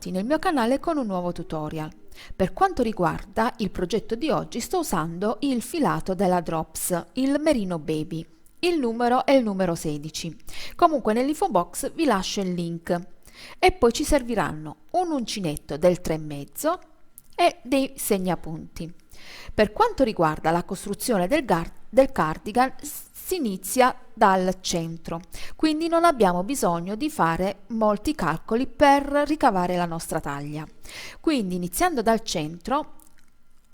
Bentornati nel mio canale con un nuovo tutorial. Per quanto riguarda il progetto di oggi sto usando il filato della Drops, il Merino Baby. Il numero è il numero 16. Comunque nell'info box vi lascio il link. E poi ci serviranno un uncinetto del 3,5 e dei segnapunti. Per quanto riguarda la costruzione del cardigan si inizia dal centro, quindi non abbiamo bisogno di fare molti calcoli per ricavare la nostra taglia. Quindi iniziando dal centro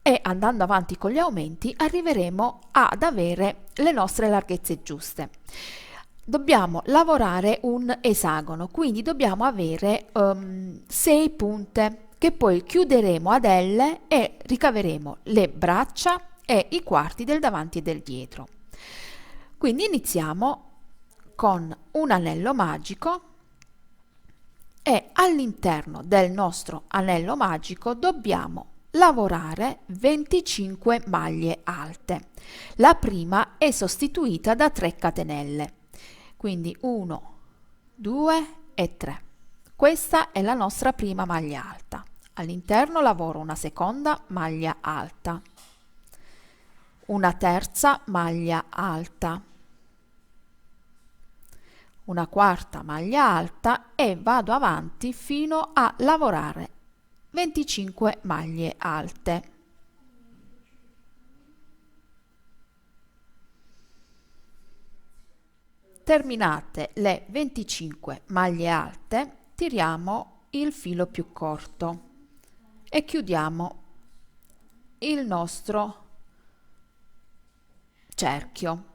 e andando avanti con gli aumenti arriveremo ad avere le nostre larghezze giuste. Dobbiamo lavorare un esagono, quindi dobbiamo avere 6 punte che poi chiuderemo ad L e ricaveremo le braccia e i quarti del davanti e del dietro. Quindi iniziamo con un anello magico e all'interno del nostro anello magico dobbiamo lavorare 25 maglie alte. La prima è sostituita da 3 catenelle, quindi 1, 2 e 3. Questa è la nostra prima maglia alta. All'interno lavoro una seconda maglia alta, una terza maglia alta, una quarta maglia alta e vado avanti fino a lavorare 25 maglie alte. Terminate le 25 maglie alte, tiriamo il filo più corto e chiudiamo il nostro cerchio.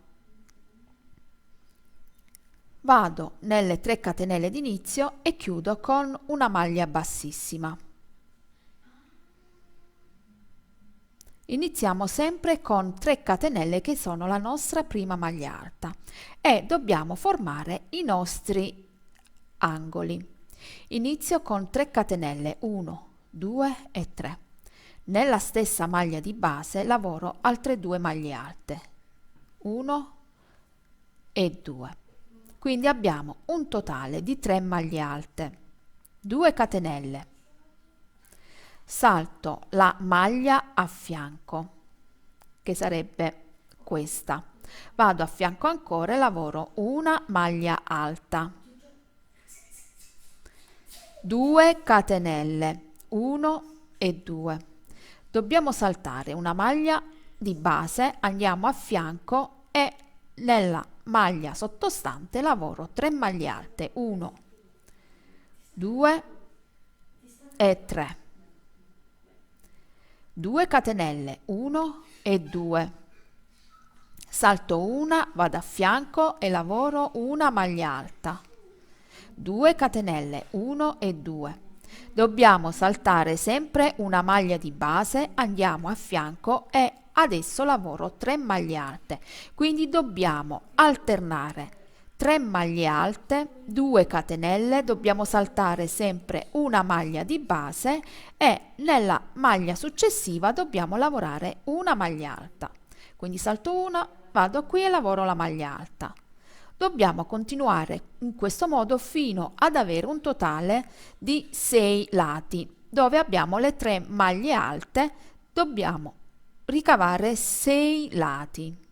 Vado nelle 3 catenelle d'inizio e chiudo con una maglia bassissima. Iniziamo sempre con 3 catenelle che sono la nostra prima maglia alta e dobbiamo formare i nostri angoli. Inizio con 3 catenelle, 1, 2 e 3. Nella stessa maglia di base lavoro altre 2 maglie alte, 1 e 2. Quindi abbiamo un totale di 3 maglie alte, 2 catenelle, salto la maglia a fianco, che sarebbe questa, vado a fianco ancora e lavoro una maglia alta, 2 catenelle, 1 e 2. Dobbiamo saltare una maglia di base, andiamo a fianco e nella maglia sottostante lavoro 3 maglie alte, 1, 2 e 3, 2 catenelle, 1 e 2, salto una, vado a fianco e lavoro una maglia alta, 2 catenelle, 1 e 2. Dobbiamo saltare sempre una maglia di base, andiamo a fianco e adesso lavoro 3 maglie alte, quindi dobbiamo alternare 3 maglie alte, 2 catenelle, dobbiamo saltare sempre una maglia di base e nella maglia successiva dobbiamo lavorare una maglia alta. Quindi salto una, vado qui e lavoro la maglia alta. Dobbiamo continuare in questo modo fino ad avere un totale di 6 lati, dove abbiamo le 3 maglie alte, dobbiamo ricavare 6 lati.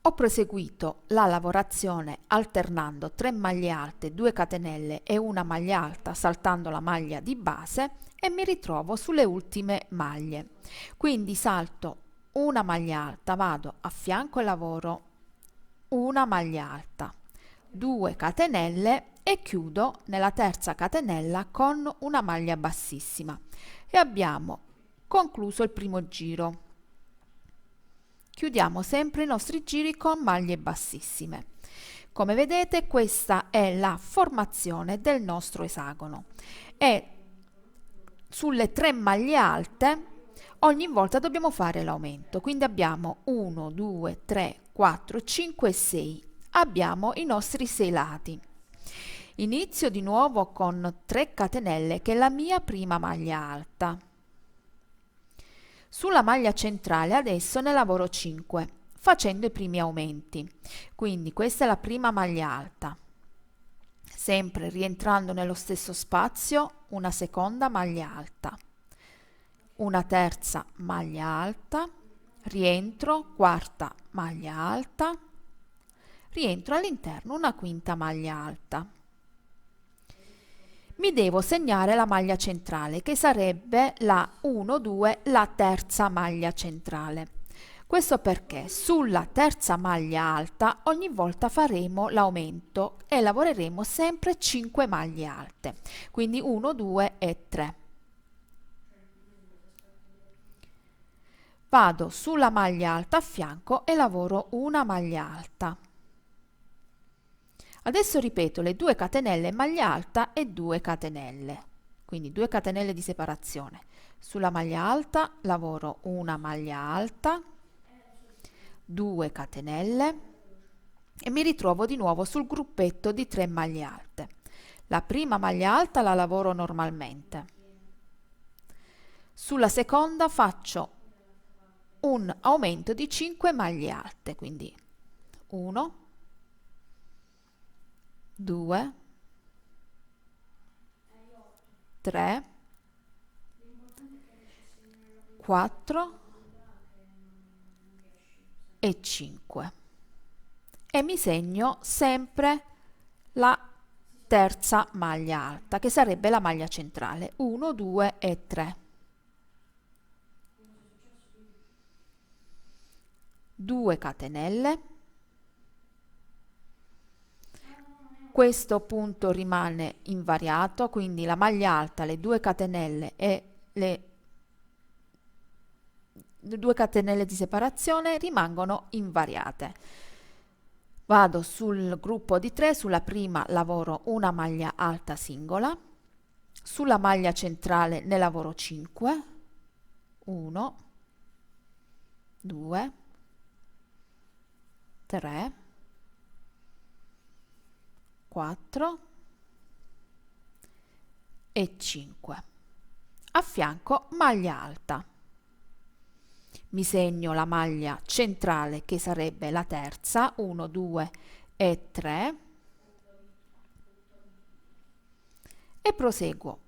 Ho proseguito la lavorazione alternando 3 maglie alte, 2 catenelle e una maglia alta saltando la maglia di base e mi ritrovo sulle ultime maglie. Quindi salto una maglia alta, vado a fianco e lavoro una maglia alta, 2 catenelle e chiudo nella terza catenella con una maglia bassissima e abbiamo concluso il primo giro. Chiudiamo sempre i nostri giri con maglie bassissime. Come vedete, questa è la formazione del nostro esagono e sulle 3 maglie alte ogni volta dobbiamo fare l'aumento, quindi abbiamo 1, 2, 3, 4, 5 e 6. Abbiamo i nostri 6 lati. Inizio di nuovo con 3 catenelle che è la mia prima maglia alta. Sulla maglia centrale adesso ne lavoro 5 facendo i primi aumenti, quindi questa è la prima maglia alta, sempre rientrando nello stesso spazio, una seconda maglia alta, una terza maglia alta, rientro, quarta maglia alta, rientro all'interno, una quinta maglia alta. Mi devo segnare la maglia centrale, che sarebbe la 1-2, la terza maglia centrale. Questo perché sulla terza maglia alta ogni volta faremo l'aumento e lavoreremo sempre 5 maglie alte, quindi 1, 2 e 3. Vado sulla maglia alta a fianco e lavoro una maglia alta. Adesso ripeto le 2 catenelle maglia alta e 2 catenelle, quindi 2 catenelle di separazione. Sulla maglia alta lavoro una maglia alta, 2 catenelle e mi ritrovo di nuovo sul gruppetto di 3 maglie alte. La prima maglia alta la lavoro normalmente. Sulla seconda faccio un aumento di 5 maglie alte, quindi 1, 2, 3, 4 e 5 e mi segno sempre la terza maglia alta, che sarebbe la maglia centrale, 1, 2 e 3. 2 catenelle, questo punto rimane invariato, quindi la maglia alta, le 2 catenelle e le 2 catenelle di separazione rimangono invariate. Vado sul gruppo di 3, sulla prima lavoro una maglia alta singola, sulla maglia centrale ne lavoro 5, 1, 2, 3, 4 e 5. A fianco maglia alta. Mi segno la maglia centrale, che sarebbe la terza, 1, 2 e 3, e proseguo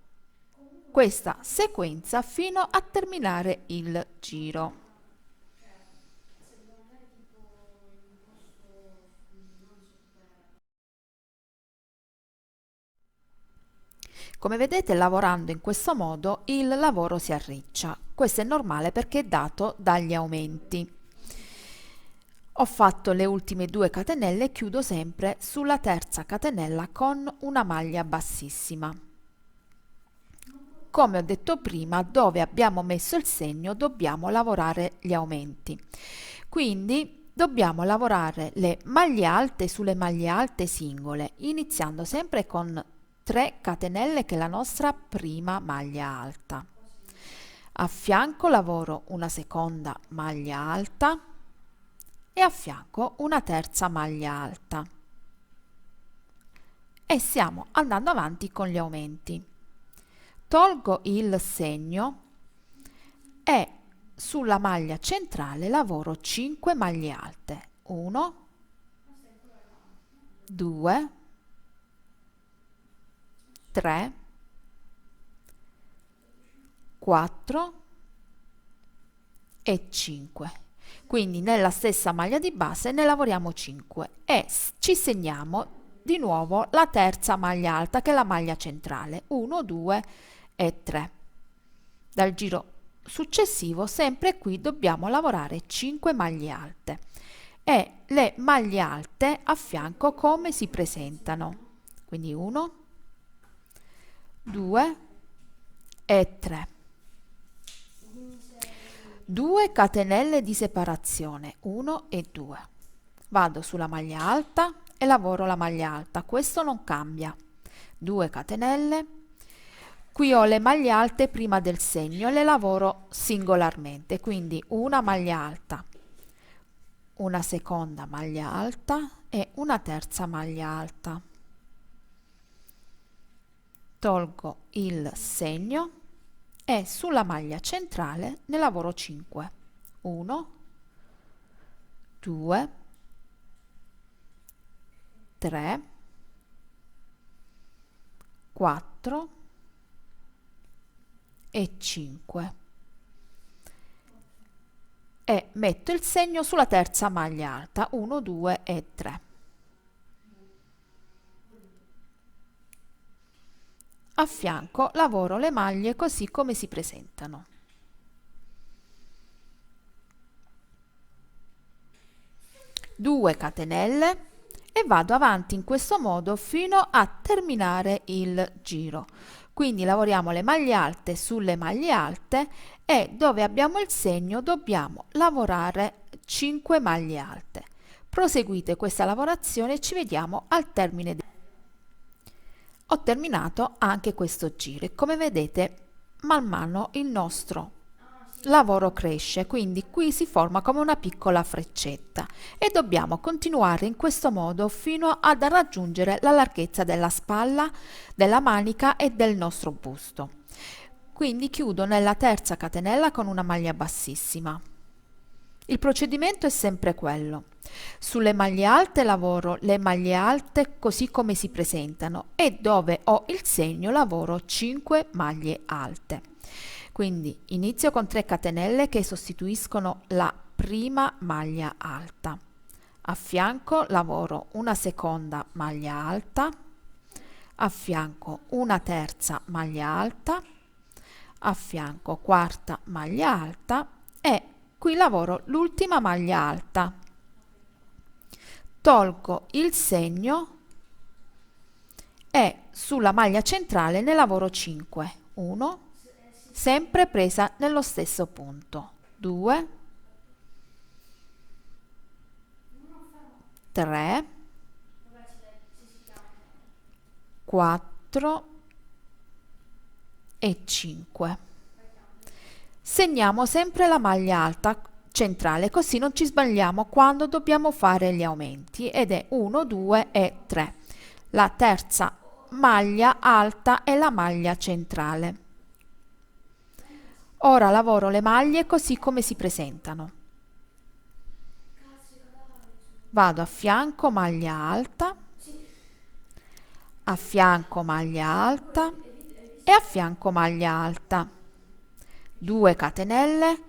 questa sequenza fino a terminare il giro. Come vedete, lavorando in questo modo il lavoro si arriccia. Questo è normale perché è dato dagli aumenti. Ho fatto le ultime 2 catenelle e chiudo sempre sulla terza catenella con una maglia bassissima. Come ho detto prima, dove abbiamo messo il segno dobbiamo lavorare gli aumenti. Quindi dobbiamo lavorare le maglie alte sulle maglie alte singole, iniziando sempre con 3 catenelle, che è la nostra prima maglia alta. A fianco lavoro una seconda maglia alta e a fianco una terza maglia alta. E stiamo andando avanti con gli aumenti. Tolgo il segno e sulla maglia centrale lavoro 5 maglie alte. 1, 2, 3, 4 e 5. Quindi nella stessa maglia di base ne lavoriamo 5 e ci segniamo di nuovo la terza maglia alta, che è la maglia centrale, 1, 2 e 3. Dal giro successivo, sempre qui dobbiamo lavorare 5 maglie alte e le maglie alte a fianco come si presentano, quindi 1, 2 e 3. 2 catenelle di separazione, 1 e 2. Vado sulla maglia alta e lavoro la maglia alta, questo non cambia. 2 catenelle, qui ho le maglie alte prima del segno, le lavoro singolarmente, quindi una maglia alta, una seconda maglia alta e una terza maglia alta. Tolgo il segno e sulla maglia centrale ne lavoro 5. 1, 2, 3, 4 e 5 e metto il segno sulla terza maglia alta, 1, 2 e 3. A fianco lavoro le maglie così come si presentano. Due catenelle e vado avanti in questo modo fino a terminare il giro. Quindi lavoriamo le maglie alte sulle maglie alte e dove abbiamo il segno dobbiamo lavorare 5 maglie alte. Proseguite questa lavorazione e ci vediamo al termine. Ho terminato anche questo giro e come vedete man mano il nostro lavoro cresce, quindi qui si forma come una piccola freccetta e dobbiamo continuare in questo modo fino ad raggiungere la larghezza della spalla, della manica e del nostro busto. Quindi chiudo nella terza catenella con una maglia bassissima. Il procedimento è sempre quello. Sulle maglie alte lavoro le maglie alte così come si presentano e dove ho il segno lavoro 5 maglie alte. Quindi inizio con 3 catenelle che sostituiscono la prima maglia alta. A fianco lavoro una seconda maglia alta, a fianco una terza maglia alta, a fianco quarta maglia alta e qui lavoro l'ultima maglia alta. Tolgo il segno e sulla maglia centrale ne lavoro 5. 1, sempre presa nello stesso punto, 2, 3, 4 e 5. Segniamo sempre la maglia alta centrale così non ci sbagliamo quando dobbiamo fare gli aumenti ed è 1, 2 e 3. La terza maglia alta è la maglia centrale. Ora lavoro le maglie così come si presentano. Vado a fianco maglia alta, a fianco maglia alta e a fianco maglia alta. 2 catenelle,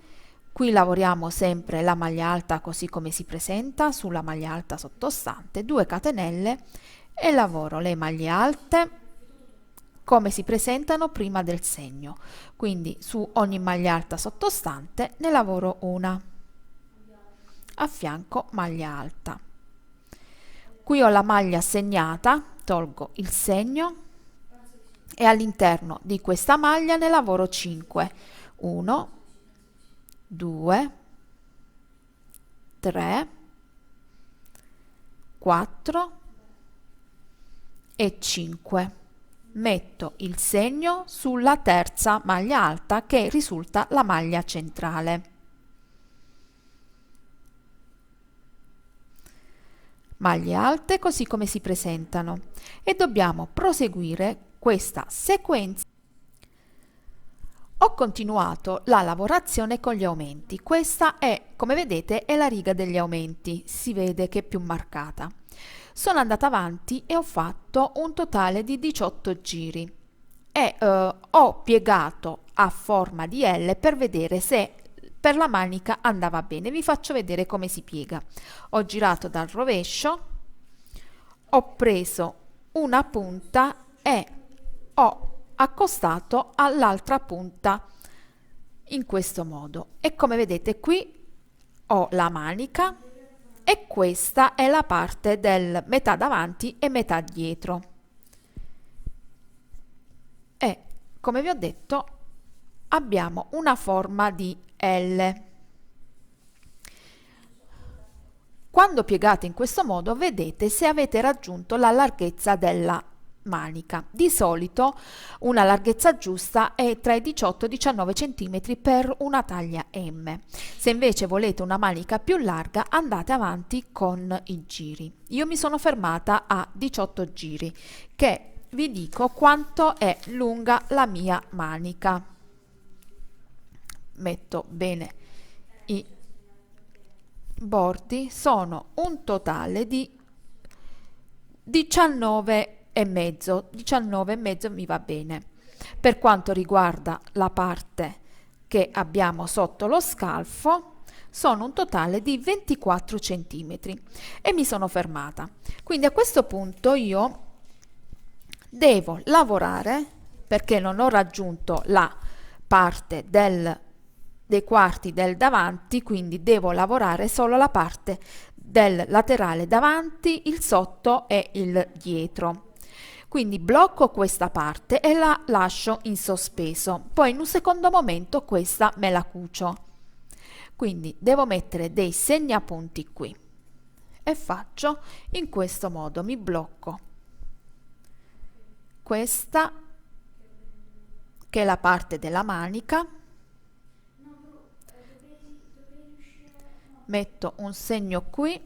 qui lavoriamo sempre la maglia alta così come si presenta sulla maglia alta sottostante, 2 catenelle e lavoro le maglie alte come si presentano prima del segno. Quindi su ogni maglia alta sottostante ne lavoro una. A fianco maglia alta. Qui ho la maglia segnata, tolgo il segno e all'interno di questa maglia ne lavoro 5. 1, 2, 3, 4 e 5. Metto il segno sulla terza maglia alta che risulta la maglia centrale. Maglie alte così come si presentano e dobbiamo proseguire questa sequenza. Ho continuato la lavorazione con gli aumenti. Questa è, come vedete, è la riga degli aumenti, si vede che è più marcata. Sono andata avanti e ho fatto un totale di 18 giri e ho piegato a forma di L per vedere se per la manica andava bene. Vi faccio vedere come si piega. Ho girato dal rovescio, ho preso una punta e ho accostato all'altra punta in questo modo e come vedete qui ho la manica e questa è la parte del metà davanti e metà dietro e come vi ho detto abbiamo una forma di L. Quando piegate in questo modo vedete se avete raggiunto la larghezza della manica. Di solito una larghezza giusta è tra i 18 e i 19 cm per una taglia M. Se invece volete una manica più larga andate avanti con i giri. Io mi sono fermata a 18 giri che vi dico quanto è lunga la mia manica. Metto bene i bordi, sono un totale di 19 e mezzo, 19 e mezzo mi va bene. Per quanto riguarda la parte che abbiamo sotto lo scalfo, sono un totale di 24 centimetri e mi sono fermata. Quindi a questo punto io devo lavorare, perché non ho raggiunto la parte dei quarti del davanti, quindi devo lavorare solo la parte del laterale davanti, il sotto e il dietro. Quindi blocco questa parte e la lascio in sospeso, poi in un secondo momento questa me la cucio. Quindi devo mettere dei segnapunti qui e faccio in questo modo, mi blocco questa che è la parte della manica, metto un segno qui,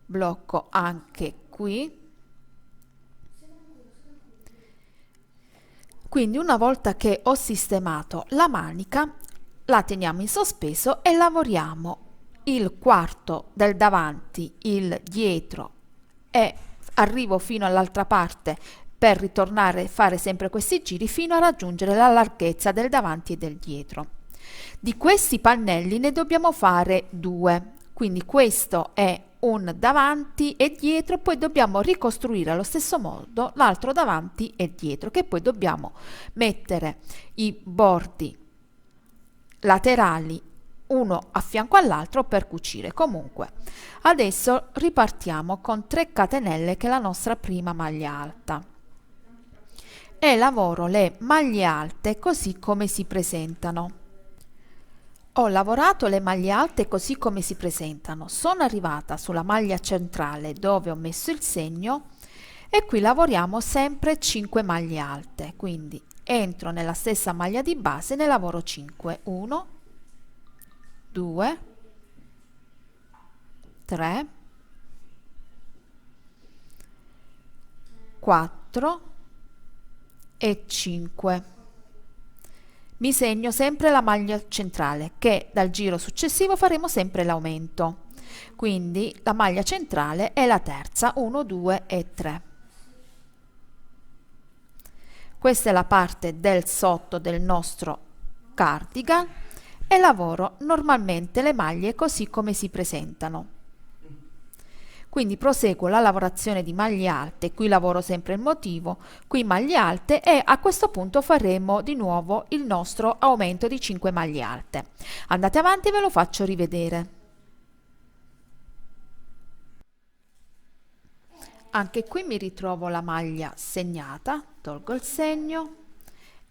blocco anche qui. Quindi una volta che ho sistemato la manica, la teniamo in sospeso e lavoriamo il quarto del davanti, il dietro e arrivo fino all'altra parte per ritornare a fare sempre questi giri fino a raggiungere la larghezza del davanti e del dietro. Di questi pannelli ne dobbiamo fare due, quindi questo è un davanti e dietro, poi dobbiamo ricostruire allo stesso modo l'altro davanti e dietro, che poi dobbiamo mettere i bordi laterali uno a fianco all'altro per cucire. Comunque adesso ripartiamo con 3 catenelle, che è la nostra prima maglia alta, e lavoro le maglie alte così come si presentano. Ho lavorato le maglie alte così come si presentano, sono arrivata sulla maglia centrale dove ho messo il segno e qui lavoriamo sempre 5 maglie alte, quindi entro nella stessa maglia di base, ne lavoro 5, 1, 2, 3, 4 e 5. Mi segno sempre la maglia centrale, che dal giro successivo faremo sempre l'aumento. Quindi la maglia centrale è la terza, 1, 2 e 3. Questa è la parte del sotto del nostro cardigan e lavoro normalmente le maglie così come si presentano. Quindi proseguo la lavorazione di maglie alte, qui lavoro sempre il motivo, qui maglie alte, e a questo punto faremo di nuovo il nostro aumento di 5 maglie alte. Andate avanti e ve lo faccio rivedere. Anche qui mi ritrovo la maglia segnata, tolgo il segno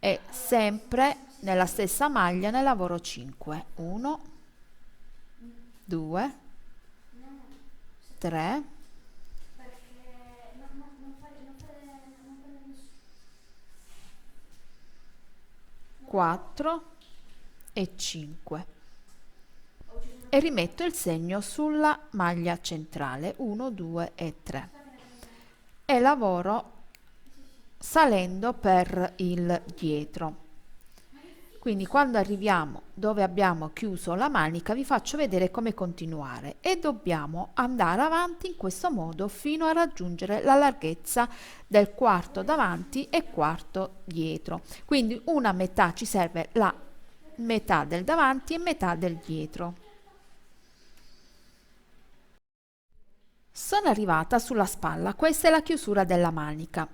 e sempre nella stessa maglia ne lavoro 5. 1, 2, 3, 4 e 5 e rimetto il segno sulla maglia centrale, 1, 2 e 3, e lavoro salendo per il dietro. Quindi quando arriviamo dove abbiamo chiuso la manica vi faccio vedere come continuare, e dobbiamo andare avanti in questo modo fino a raggiungere la larghezza del quarto davanti e quarto dietro. Quindi una metà, ci serve la metà del davanti e metà del dietro. Sono arrivata sulla spalla, questa è la chiusura della manica.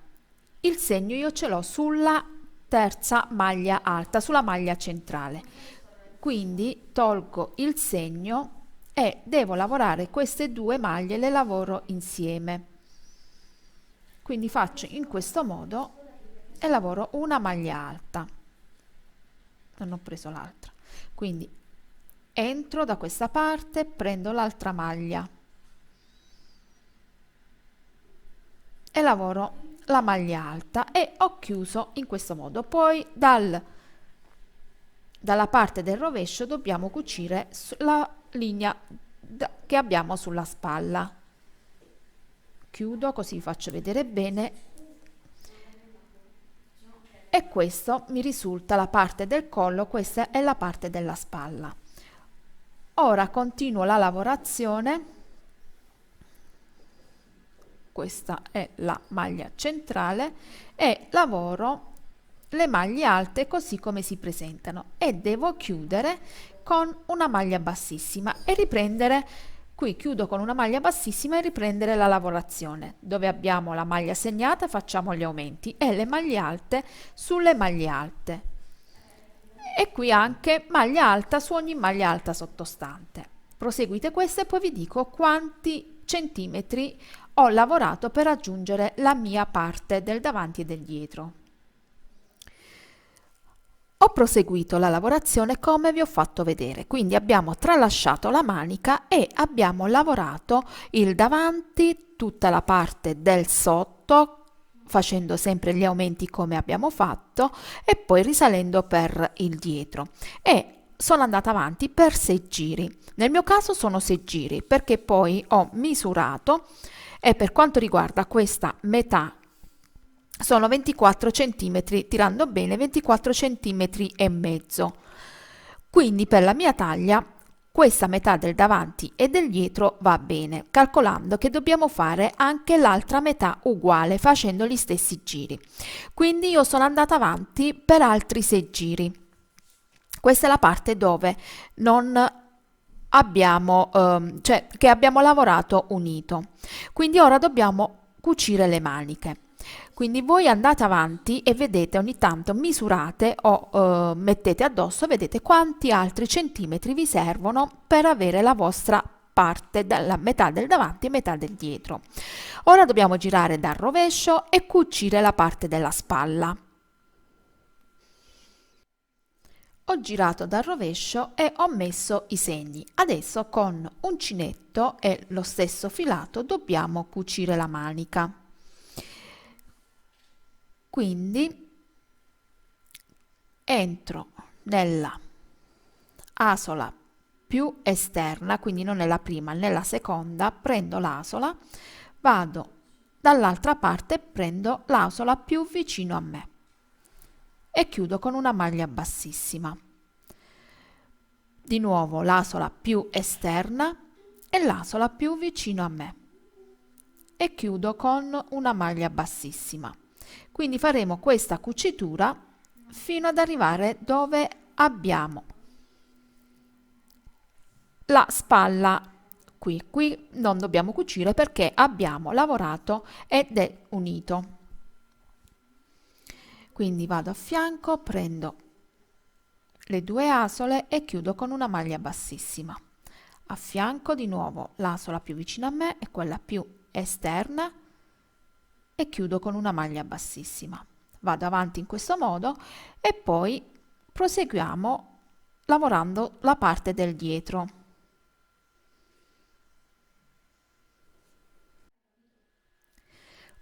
Il segno io ce l'ho sulla terza maglia alta, sulla maglia centrale, quindi tolgo il segno e devo lavorare queste due maglie, le lavoro insieme. Quindi faccio in questo modo e lavoro una maglia alta, non ho preso l'altra, quindi entro da questa parte, prendo l'altra maglia e lavoro la maglia alta e ho chiuso in questo modo. Poi dalla parte del rovescio dobbiamo cucire la linea che abbiamo sulla spalla. Chiudo così vi faccio vedere bene, e questo mi risulta la parte del collo, questa è la parte della spalla. Ora continuo la lavorazione questa è la maglia centrale e lavoro le maglie alte così come si presentano e devo chiudere con una maglia bassissima e riprendere. Qui chiudo con una maglia bassissima e riprendere la lavorazione. Dove abbiamo la maglia segnata facciamo gli aumenti e le maglie alte sulle maglie alte. E qui anche maglia alta su ogni maglia alta sottostante. Proseguite questo e poi vi dico quanti centimetri ho lavorato per raggiungere la mia parte del davanti e del dietro. Ho proseguito la lavorazione come vi ho fatto vedere, quindi abbiamo tralasciato la manica e abbiamo lavorato il davanti, tutta la parte del sotto, facendo sempre gli aumenti come abbiamo fatto e poi risalendo per il dietro. E sono andata avanti per 6 giri. Nel mio caso sono 6 giri perché poi ho misurato e per quanto riguarda questa metà sono 24 centimetri, tirando bene 24 centimetri e mezzo. Quindi per la mia taglia questa metà del davanti e del dietro va bene, calcolando che dobbiamo fare anche l'altra metà uguale facendo gli stessi giri. Quindi io sono andata avanti per altri 6 giri. Questa è la parte dove non abbiamo, cioè che abbiamo lavorato unito. Quindi ora dobbiamo cucire le maniche. Quindi voi andate avanti e vedete ogni tanto, misurate o mettete addosso, vedete quanti altri centimetri vi servono per avere la vostra parte della metà del davanti e metà del dietro. Ora dobbiamo girare dal rovescio e cucire la parte della spalla. Ho girato dal rovescio e ho messo i segni. Adesso con uncinetto e lo stesso filato dobbiamo cucire la manica. Quindi entro nella asola più esterna, quindi non nella prima, nella seconda, prendo l'asola, vado dall'altra parte e prendo l'asola più vicino a me e chiudo con una maglia bassissima. Di nuovo l'asola più esterna e l'asola più vicino a me e chiudo con una maglia bassissima. Quindi faremo questa cucitura fino ad arrivare dove abbiamo la spalla. Qui non dobbiamo cucire perché abbiamo lavorato ed è unito. Quindi vado a fianco, prendo le 2 asole e chiudo con una maglia bassissima. A fianco di nuovo l'asola più vicina a me e quella più esterna e chiudo con una maglia bassissima. Vado avanti in questo modo e poi proseguiamo lavorando la parte del dietro.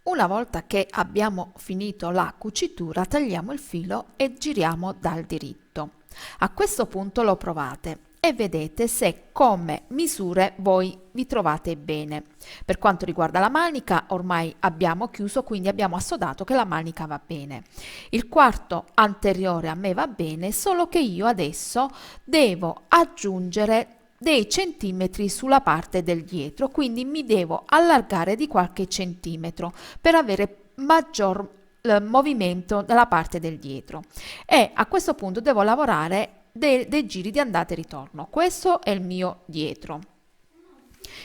Una volta che abbiamo finito la cucitura, tagliamo il filo e giriamo dal diritto. A questo punto lo provate e vedete se come misure voi vi trovate bene. Per quanto riguarda la manica, ormai abbiamo chiuso, quindi abbiamo assodato che la manica va bene. Il quarto anteriore a me va bene, solo che io adesso devo aggiungere dei centimetri sulla parte del dietro, quindi mi devo allargare di qualche centimetro per avere maggior movimento dalla parte del dietro e a questo punto devo lavorare dei giri di andata e ritorno. Questo è il mio dietro,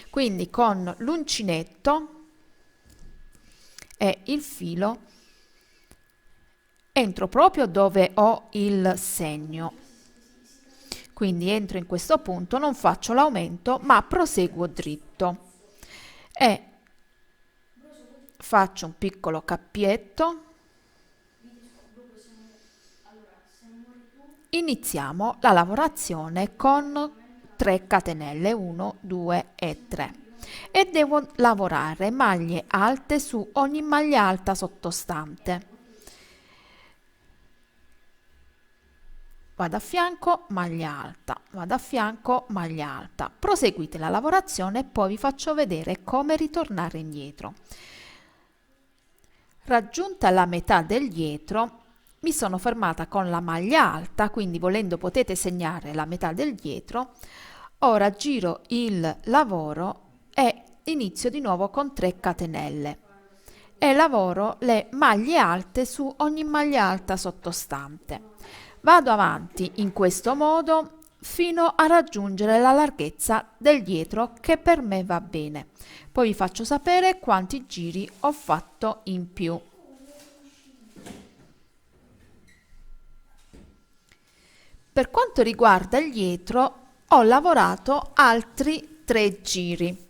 quindi con l'uncinetto e il filo entro proprio dove ho il segno. Quindi entro in questo punto, non faccio l'aumento ma proseguo dritto e faccio un piccolo cappietto. Iniziamo la lavorazione con 3 catenelle, 1, 2 e 3 e devo lavorare maglie alte su ogni maglia alta sottostante. Vado a fianco, maglia alta, vado a fianco, maglia alta. Proseguite la lavorazione e poi vi faccio vedere come ritornare indietro. Raggiunta la metà del dietro, mi sono fermata con la maglia alta, quindi volendo potete segnare la metà del dietro. Ora giro il lavoro e inizio di nuovo con 3 catenelle e lavoro le maglie alte su ogni maglia alta sottostante. Vado avanti in questo modo fino a raggiungere la larghezza del dietro, che per me va bene. Poi vi faccio sapere quanti giri ho fatto in più. Per quanto riguarda il dietro, ho lavorato altri 3 giri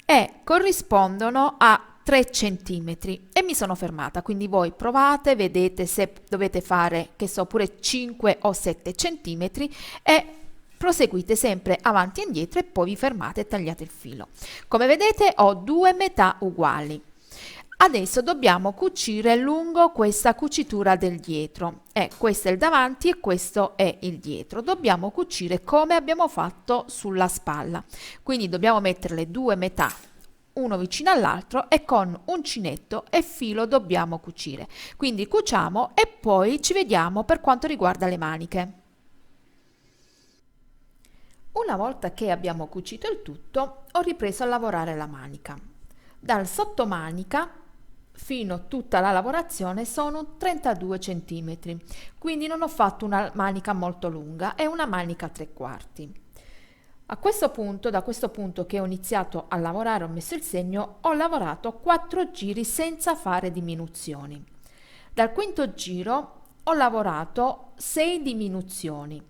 e corrispondono a 3 centimetri e mi sono fermata. Quindi voi provate, vedete se dovete fare, che so, pure 5 o 7 centimetri e proseguite sempre avanti e indietro e poi vi fermate e tagliate il filo. Come vedete ho 2 metà uguali. Adesso dobbiamo cucire lungo questa cucitura del dietro. Questo è il davanti e questo è il dietro. Dobbiamo cucire come abbiamo fatto sulla spalla. Quindi dobbiamo mettere le 2 metà uno vicino all'altro e con uncinetto e filo dobbiamo cucire. Quindi cuciamo e poi ci vediamo per quanto riguarda le maniche. Una volta che abbiamo cucito il tutto, ho ripreso a lavorare la manica. Dal sottomanica fino a tutta la lavorazione sono 32 centimetri, quindi non ho fatto una manica molto lunga, è una manica a 3/4. A questo punto, da questo punto che ho iniziato a lavorare, ho messo il segno, ho lavorato 4 giri senza fare diminuzioni. Dal quinto giro ho lavorato 6 diminuzioni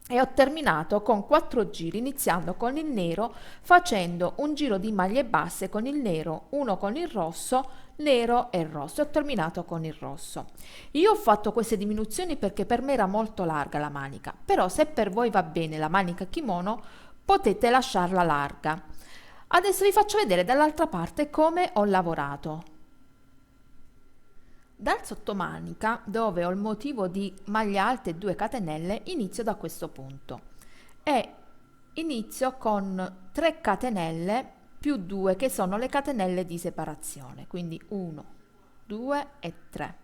e ho terminato con 4 giri, iniziando con il nero, facendo un giro di maglie basse con il nero, uno con il rosso, nero e rosso, e ho terminato con il rosso. Io ho fatto queste diminuzioni perché per me era molto larga la manica, però se per voi va bene la manica kimono potete lasciarla larga. Adesso vi faccio vedere dall'altra parte come ho lavorato. Dal sottomanica, dove ho il motivo di maglia alte e 2 catenelle, inizio da questo punto e inizio con 3 catenelle più 2 che sono le catenelle di separazione, quindi 1, 2 e 3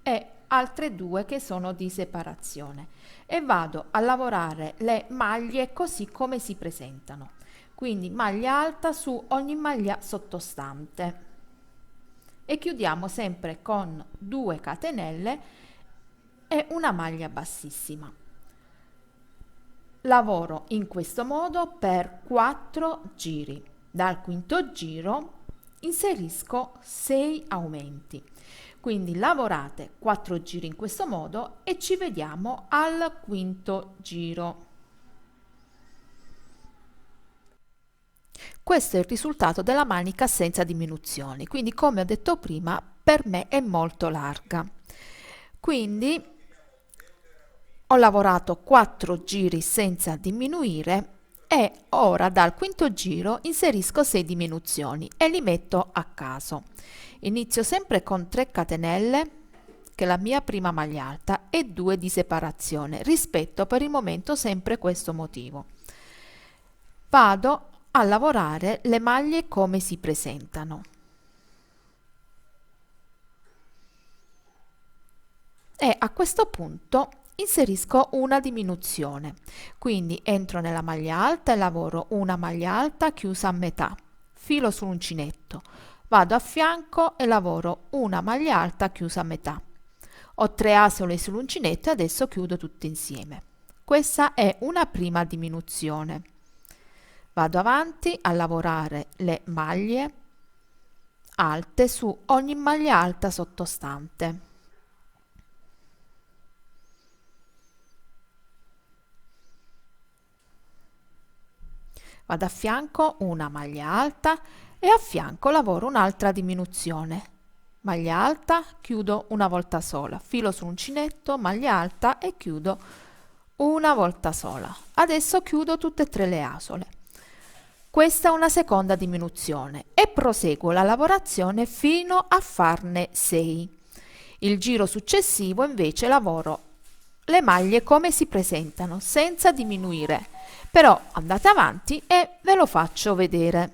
e altre 2 che sono di separazione, e vado a lavorare le maglie così come si presentano, quindi maglia alta su ogni maglia sottostante e chiudiamo sempre con 2 catenelle e una maglia bassissima. Lavoro in questo modo per 4 giri. Dal quinto giro inserisco 6 aumenti. Quindi lavorate 4 giri in questo modo e ci vediamo al quinto giro. Questo è il risultato della manica senza diminuzioni, quindi come ho detto prima per me è molto larga. Quindi ho lavorato 4 giri senza diminuire e ora dal quinto giro inserisco 6 diminuzioni e li metto a caso. Inizio sempre con 3 catenelle, che è la mia prima maglia alta, e 2 di separazione. Rispetto per il momento sempre questo motivo. Vado a lavorare le maglie come si presentano e a questo punto inserisco una diminuzione, quindi entro nella maglia alta e lavoro una maglia alta chiusa a metà, filo sull'uncinetto, vado a fianco e lavoro una maglia alta chiusa a metà. Ho 3 asole sull'uncinetto e adesso chiudo tutte insieme. Questa è una prima diminuzione. Vado avanti a lavorare le maglie alte su ogni maglia alta sottostante. Vado a fianco una maglia alta e a fianco lavoro un'altra diminuzione. Maglia alta, chiudo una volta sola, filo sull'uncinetto, maglia alta e chiudo una volta sola. Adesso chiudo tutte e 3 le asole. Questa è una seconda diminuzione e proseguo la lavorazione fino a farne 6. Il giro successivo invece lavoro le maglie come si presentano senza diminuire, però andate avanti e ve lo faccio vedere.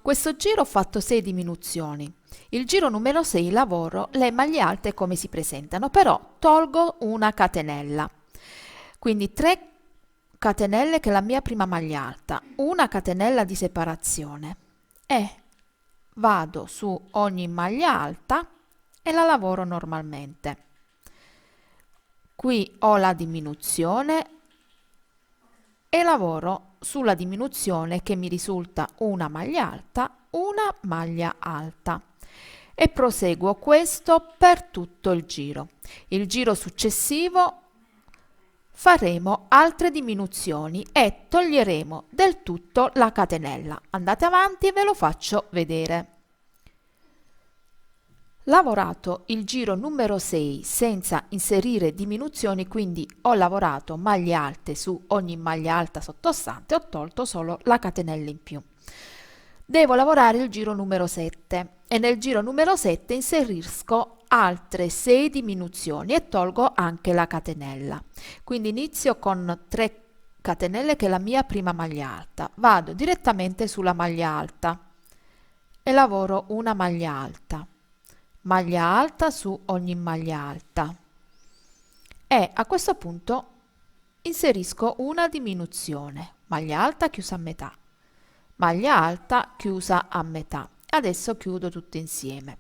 Questo giro ho fatto 6 diminuzioni. Il giro numero 6 lavoro le maglie alte come si presentano, però tolgo una catenella. Quindi 3 catenelle che è la mia prima maglia alta, una catenella di separazione e vado su ogni maglia alta e la lavoro normalmente. Qui ho la diminuzione e lavoro sulla diminuzione che mi risulta una maglia alta e proseguo questo per tutto il giro. Il giro successivo faremo altre diminuzioni e toglieremo del tutto la catenella. Andate avanti e ve lo faccio vedere. Lavorato il giro numero 6 senza inserire diminuzioni, quindi ho lavorato maglie alte su ogni maglia alta sottostante, ho tolto solo la catenella in più. Devo lavorare il giro numero 7 e nel giro numero 7 inserisco altre 6 diminuzioni e tolgo anche la catenella. Quindi inizio con 3 catenelle che è la mia prima maglia alta, vado direttamente sulla maglia alta e lavoro una maglia alta su ogni maglia alta e a questo punto inserisco una diminuzione, maglia alta chiusa a metà, maglia alta chiusa a metà. Adesso chiudo tutto insieme.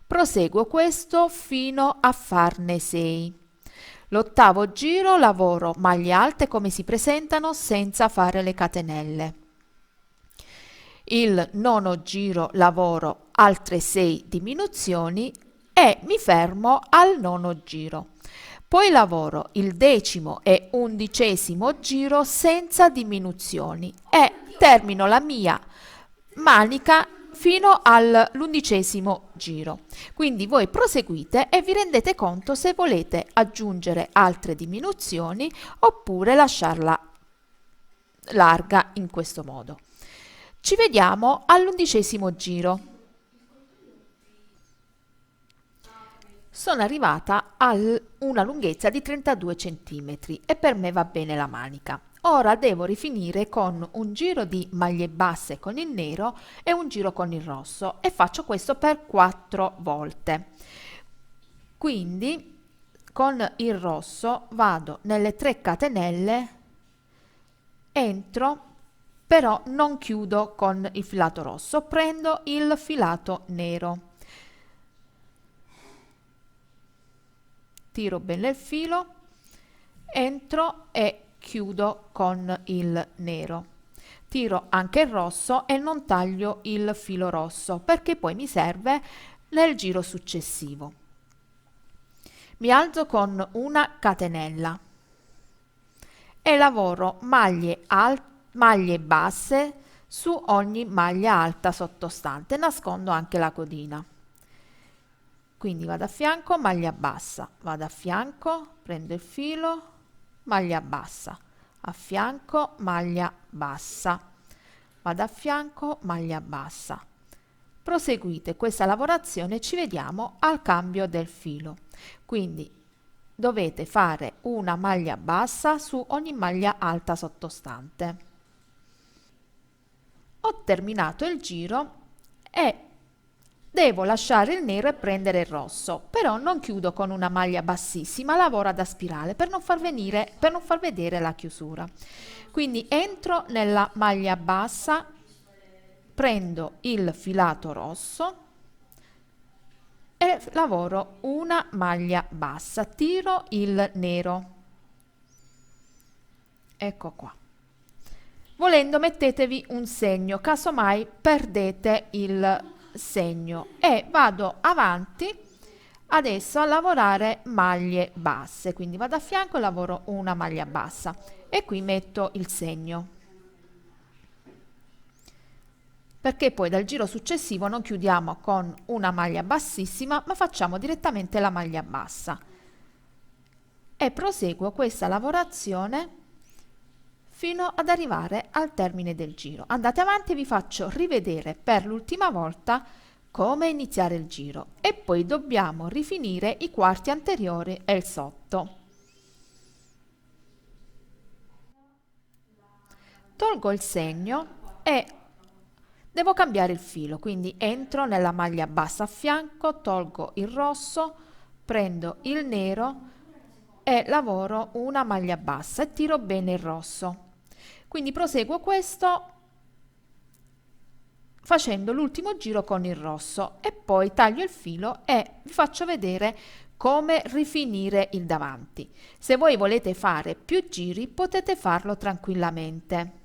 Proseguo questo fino a farne 6. L'ottavo giro lavoro maglie alte come si presentano senza fare le catenelle. Il nono giro lavoro altre 6 diminuzioni e mi fermo al nono giro. Poi lavoro il decimo e undicesimo giro senza diminuzioni e termino la mia manica fino all'11° giro. Quindi voi proseguite e vi rendete conto se volete aggiungere altre diminuzioni oppure lasciarla larga in questo modo. Ci vediamo all'11° giro. Sono arrivata a una lunghezza di 32 cm e per me va bene la manica. Ora devo rifinire con un giro di maglie basse con il nero e un giro con il rosso e faccio questo per 4 volte. Quindi con il rosso vado nelle 3 catenelle, entro, però non chiudo con il filato rosso, prendo il filato nero, tiro bene il filo, entro e chiudo con il nero, tiro anche il rosso e non taglio il filo rosso perché poi mi serve nel giro successivo. Mi alzo con una catenella e lavoro maglie basse su ogni maglia alta sottostante, nascondo anche la codina. Quindi vado a fianco, maglia bassa, vado a fianco, prendo il filo, maglia bassa, a fianco, maglia bassa, vado a fianco, maglia bassa. Proseguite questa lavorazione, ci vediamo al cambio del filo. Quindi dovete fare una maglia bassa su ogni maglia alta sottostante. Ho terminato il giro e devo lasciare il nero e prendere il rosso, però non chiudo con una maglia bassissima, lavoro da spirale per non far vedere la chiusura. Quindi entro nella maglia bassa, prendo il filato rosso e lavoro una maglia bassa, tiro il nero. Ecco qua. Volendo mettetevi un segno, casomai perdete il segno, e vado avanti adesso a lavorare maglie basse, quindi vado a fianco e lavoro una maglia bassa e qui metto il segno perché poi dal giro successivo non chiudiamo con una maglia bassissima ma facciamo direttamente la maglia bassa e proseguo questa lavorazione fino ad arrivare al termine del giro. Andate avanti e vi faccio rivedere per l'ultima volta come iniziare il giro e poi dobbiamo rifinire i quarti anteriori e il sotto. Tolgo il segno e devo cambiare il filo, quindi entro nella maglia bassa a fianco, tolgo il rosso, prendo il nero, e lavoro una maglia bassa e tiro bene il rosso. Quindi proseguo questo facendo l'ultimo giro con il rosso e poi taglio il filo e vi faccio vedere come rifinire il davanti. Se voi volete fare più giri potete farlo tranquillamente.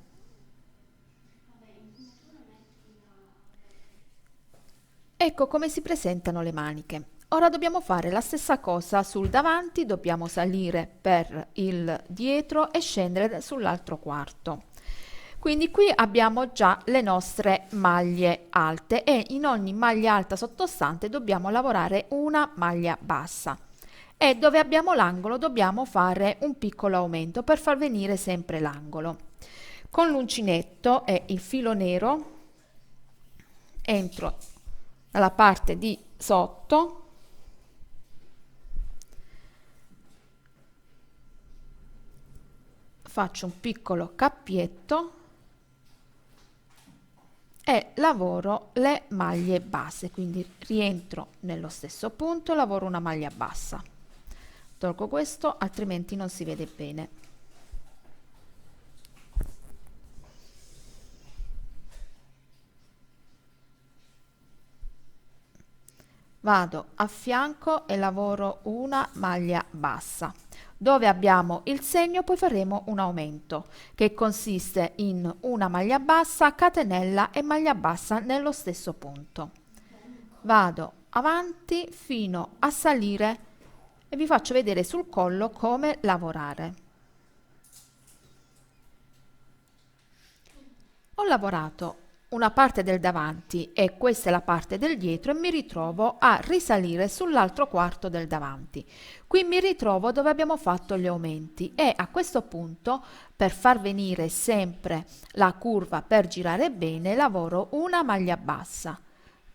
Ecco come si presentano le maniche. Ora dobbiamo fare la stessa cosa sul davanti, dobbiamo salire per il dietro e scendere sull'altro quarto. Quindi qui abbiamo già le nostre maglie alte e in ogni maglia alta sottostante dobbiamo lavorare una maglia bassa. E dove abbiamo l'angolo dobbiamo fare un piccolo aumento per far venire sempre l'angolo. Con l'uncinetto e il filo nero entro dalla parte di sotto, faccio un piccolo cappietto e lavoro le maglie basse, quindi rientro nello stesso punto e lavoro una maglia bassa. Tolgo questo, altrimenti non si vede bene. Vado a fianco e lavoro una maglia bassa. Dove abbiamo il segno poi faremo un aumento che consiste in una maglia bassa, catenella e maglia bassa nello stesso punto. Vado avanti fino a salire e vi faccio vedere sul collo come lavorare. Ho lavorato una parte del davanti e questa è la parte del dietro e mi ritrovo a risalire sull'altro quarto del davanti. Qui mi ritrovo dove abbiamo fatto gli aumenti e a questo punto, per far venire sempre la curva per girare bene, lavoro una maglia bassa,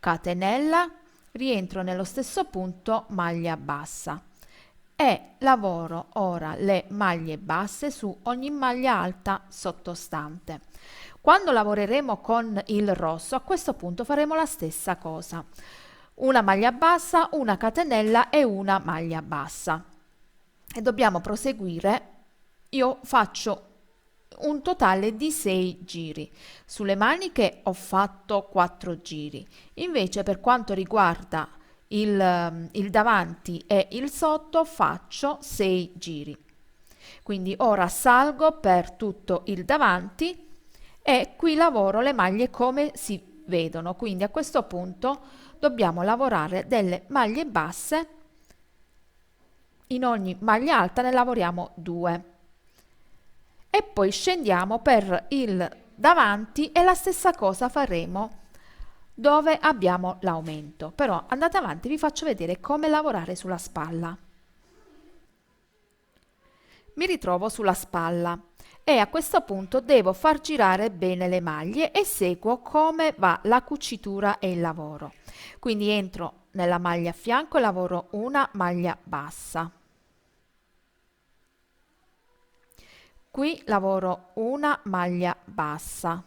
catenella, rientro nello stesso punto, maglia bassa e lavoro ora le maglie basse su ogni maglia alta sottostante. Quando lavoreremo con il rosso, a questo punto faremo la stessa cosa. Una maglia bassa, una catenella e una maglia bassa. E dobbiamo proseguire. Io faccio un totale di 6 giri. Sulle maniche ho fatto 4 giri. Invece per quanto riguarda il davanti e il sotto faccio 6 giri. Quindi ora salgo per tutto il davanti e qui lavoro le maglie come si vedono, quindi a questo punto dobbiamo lavorare delle maglie basse, in ogni maglia alta ne lavoriamo 2 e poi scendiamo per il davanti e la stessa cosa faremo dove abbiamo l'aumento. Però andate avanti, vi faccio vedere come lavorare sulla spalla. Mi ritrovo sulla spalla e a questo punto devo far girare bene le maglie e seguo come va la cucitura e il lavoro. Quindi entro nella maglia a fianco e lavoro una maglia bassa. Qui lavoro una maglia bassa.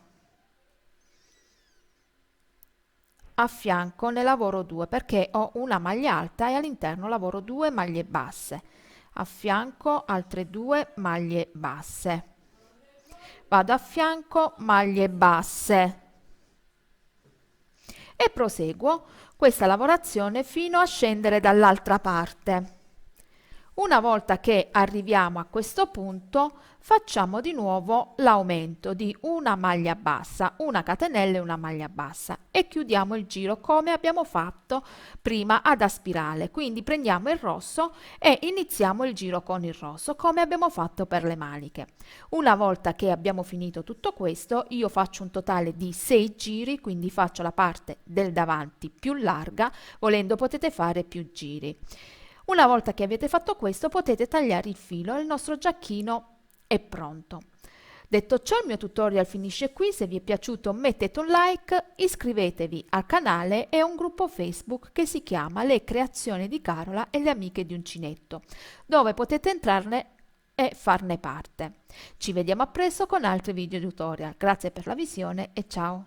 A fianco ne lavoro 2 perché ho una maglia alta e all'interno lavoro 2 maglie basse. A fianco altre 2 maglie basse. Vado a fianco, maglie basse e proseguo questa lavorazione fino a scendere dall'altra parte. Una volta che arriviamo a questo punto facciamo di nuovo l'aumento di una maglia bassa, una catenella e una maglia bassa e chiudiamo il giro come abbiamo fatto prima ad a spirale. Quindi prendiamo il rosso e iniziamo il giro con il rosso come abbiamo fatto per le maniche. Una volta che abbiamo finito tutto questo io faccio un totale di 6 giri, quindi faccio la parte del davanti più larga, volendo potete fare più giri. Una volta che avete fatto questo potete tagliare il filo e il nostro giacchino è pronto. Detto ciò, il mio tutorial finisce qui. Se vi è piaciuto mettete un like, iscrivetevi al canale e a un gruppo Facebook che si chiama Le Creazioni di Carola e le Amiche di Uncinetto, dove potete entrarne e farne parte. Ci vediamo a presto con altri video tutorial. Grazie per la visione e ciao!